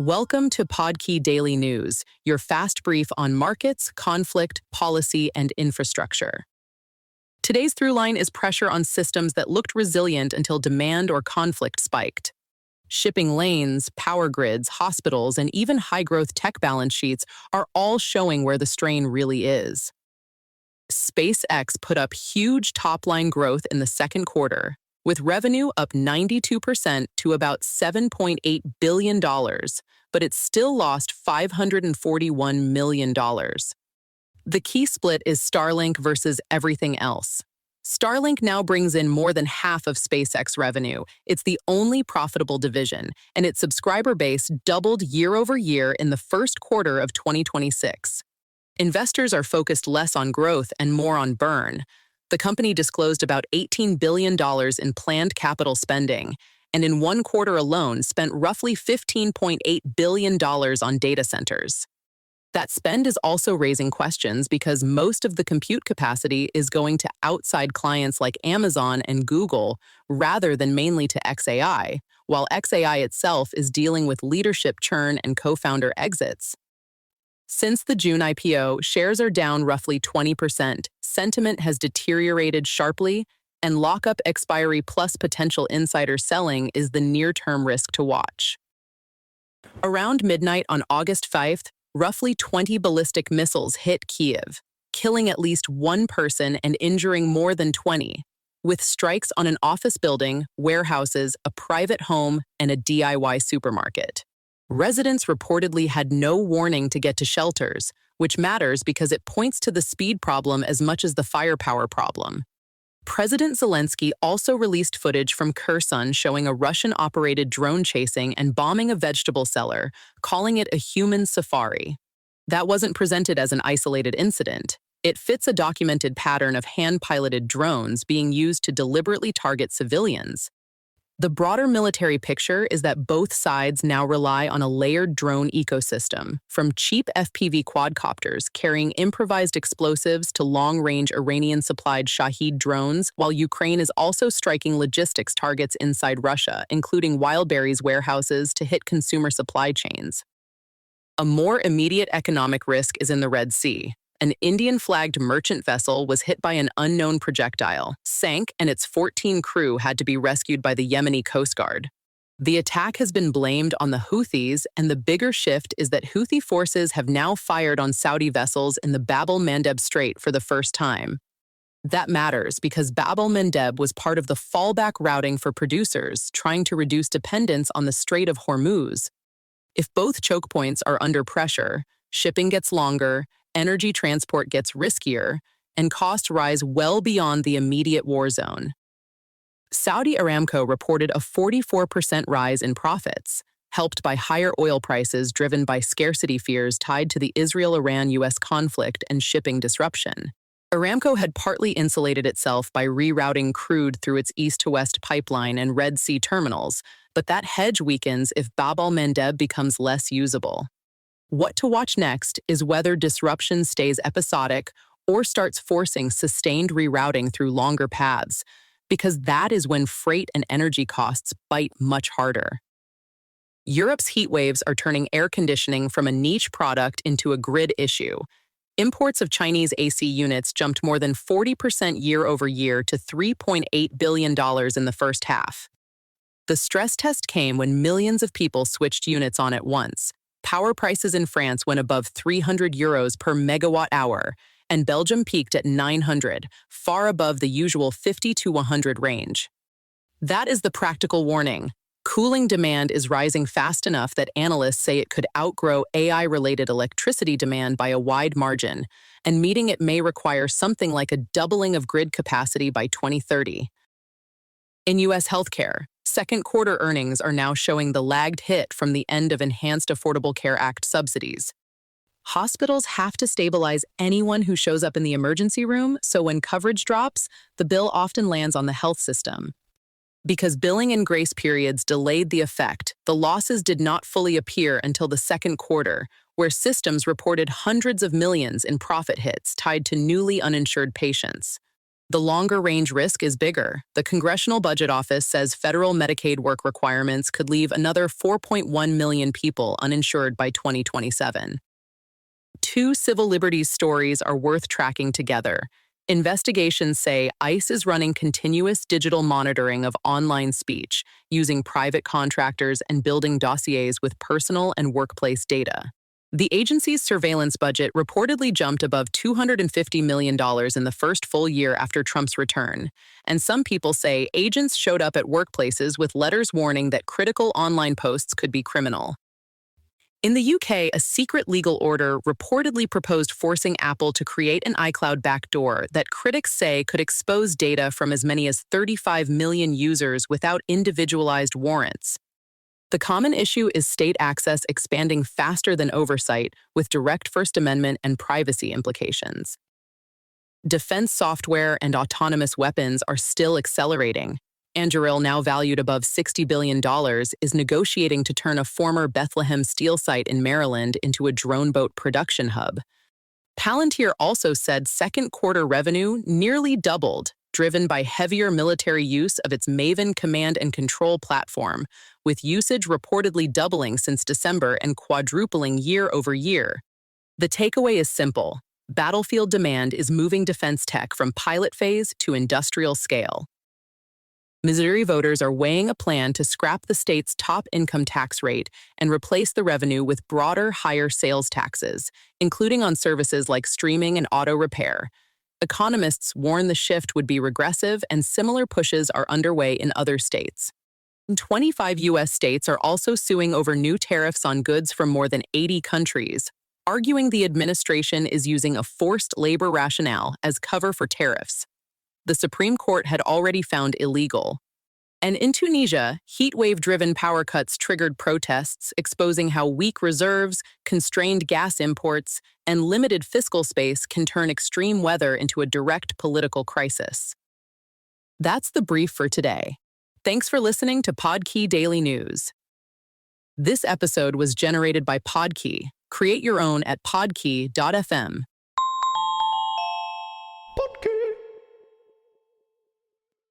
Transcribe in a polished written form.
Welcome to Podkey Daily News, your fast brief on markets, conflict, policy, and infrastructure. Today's throughline is pressure on systems that looked resilient until demand or conflict spiked. Shipping lanes, power grids, hospitals, and even high-growth tech balance sheets are all showing where the strain really is. SpaceX put up huge top-line growth in the second quarter, with revenue up 92% to about $7.8 billion, but it still lost $541 million. The key split is Starlink versus everything else. Starlink now brings in more than half of SpaceX revenue. It's the only profitable division, and its subscriber base doubled year over year in the first quarter of 2026. Investors are focused less on growth and more on burn. The company disclosed about $18 billion in planned capital spending, and in one quarter alone spent roughly $15.8 billion on data centers. That spend is also raising questions because most of the compute capacity is going to outside clients like Amazon and Google rather than mainly to XAI, while XAI itself is dealing with leadership churn and co-founder exits. Since the June IPO, shares are down roughly 20%, sentiment has deteriorated sharply, and lockup expiry plus potential insider selling is the near-term risk to watch. Around midnight on August 5th, roughly 20 ballistic missiles hit Kyiv, killing at least one person and injuring more than 20, with strikes on an office building, warehouses, a private home, and a DIY supermarket. Residents reportedly had no warning to get to shelters, which matters because it points to the speed problem as much as the firepower problem. President Zelensky also released footage from Kherson showing a Russian-operated drone chasing and bombing a vegetable seller, calling it a human safari. That wasn't presented as an isolated incident. It fits a documented pattern of hand-piloted drones being used to deliberately target civilians. The broader military picture is that both sides now rely on a layered drone ecosystem, from cheap FPV quadcopters carrying improvised explosives to long-range Iranian-supplied Shahed drones, while Ukraine is also striking logistics targets inside Russia, including Wildberries warehouses to hit consumer supply chains. A more immediate economic risk is in the Red Sea. An Indian-flagged merchant vessel was hit by an unknown projectile, sank, and its 14 crew had to be rescued by the Yemeni Coast Guard. The attack has been blamed on the Houthis, and the bigger shift is that Houthi forces have now fired on Saudi vessels in the Bab el-Mandeb Strait for the first time. That matters because Bab el-Mandeb was part of the fallback routing for producers trying to reduce dependence on the Strait of Hormuz. If both choke points are under pressure, shipping gets longer, energy transport gets riskier, and costs rise well beyond the immediate war zone. Saudi Aramco reported a 44% rise in profits, helped by higher oil prices driven by scarcity fears tied to the Israel-Iran-US conflict and shipping disruption. Aramco had partly insulated itself by rerouting crude through its east-to-west pipeline and Red Sea terminals, but that hedge weakens if Bab el-Mandeb becomes less usable. What to watch next is whether disruption stays episodic or starts forcing sustained rerouting through longer paths, because that is when freight and energy costs bite much harder. Europe's heat waves are turning air conditioning from a niche product into a grid issue. Imports of Chinese AC units jumped more than 40% year over year to $3.8 billion in the first half. The stress test came when millions of people switched units on at once. Power prices in France went above 300 euros per megawatt hour, and Belgium peaked at 900, far above the usual 50 to 100 range. That is the practical warning. Cooling demand is rising fast enough that analysts say it could outgrow AI-related electricity demand by a wide margin, and meeting it may require something like a doubling of grid capacity by 2030. In U.S. healthcare, second quarter earnings are now showing the lagged hit from the end of Enhanced Affordable Care Act subsidies. Hospitals have to stabilize anyone who shows up in the emergency room, so when coverage drops, the bill often lands on the health system. Because billing and grace periods delayed the effect, the losses did not fully appear until the second quarter, where systems reported hundreds of millions in profit hits tied to newly uninsured patients. The longer-range risk is bigger. The Congressional Budget Office says federal Medicaid work requirements could leave another 4.1 million people uninsured by 2027. Two civil liberties stories are worth tracking together. Investigations say ICE is running continuous digital monitoring of online speech, using private contractors and building dossiers with personal and workplace data. The agency's surveillance budget reportedly jumped above $250 million in the first full year after Trump's return, and some people say agents showed up at workplaces with letters warning that critical online posts could be criminal. In the UK, a secret legal order reportedly proposed forcing Apple to create an iCloud backdoor that critics say could expose data from as many as 35 million users without individualized warrants. The common issue is state access expanding faster than oversight, with direct First Amendment and privacy implications. Defense software and autonomous weapons are still accelerating. Anduril, now valued above $60 billion, is negotiating to turn a former Bethlehem steel site in Maryland into a drone boat production hub. Palantir also said second quarter revenue nearly doubled, driven by heavier military use of its Maven command and control platform, with usage reportedly doubling since December and quadrupling year over year. The takeaway is simple. Battlefield demand is moving defense tech from pilot phase to industrial scale. Missouri voters are weighing a plan to scrap the state's top income tax rate and replace the revenue with broader, higher sales taxes, including on services like streaming and auto repair. Economists warn the shift would be regressive, and similar pushes are underway in other states. 25 U.S. states are also suing over new tariffs on goods from more than 80 countries, arguing the administration is using a forced labor rationale as cover for tariffs. The Supreme Court had already found illegal. And in Tunisia, heatwave-driven power cuts triggered protests, exposing how weak reserves, constrained gas imports, and limited fiscal space can turn extreme weather into a direct political crisis. That's the brief for today. Thanks for listening to Podkey Daily News. This episode was generated by Podkey. Create your own at podkey.fm.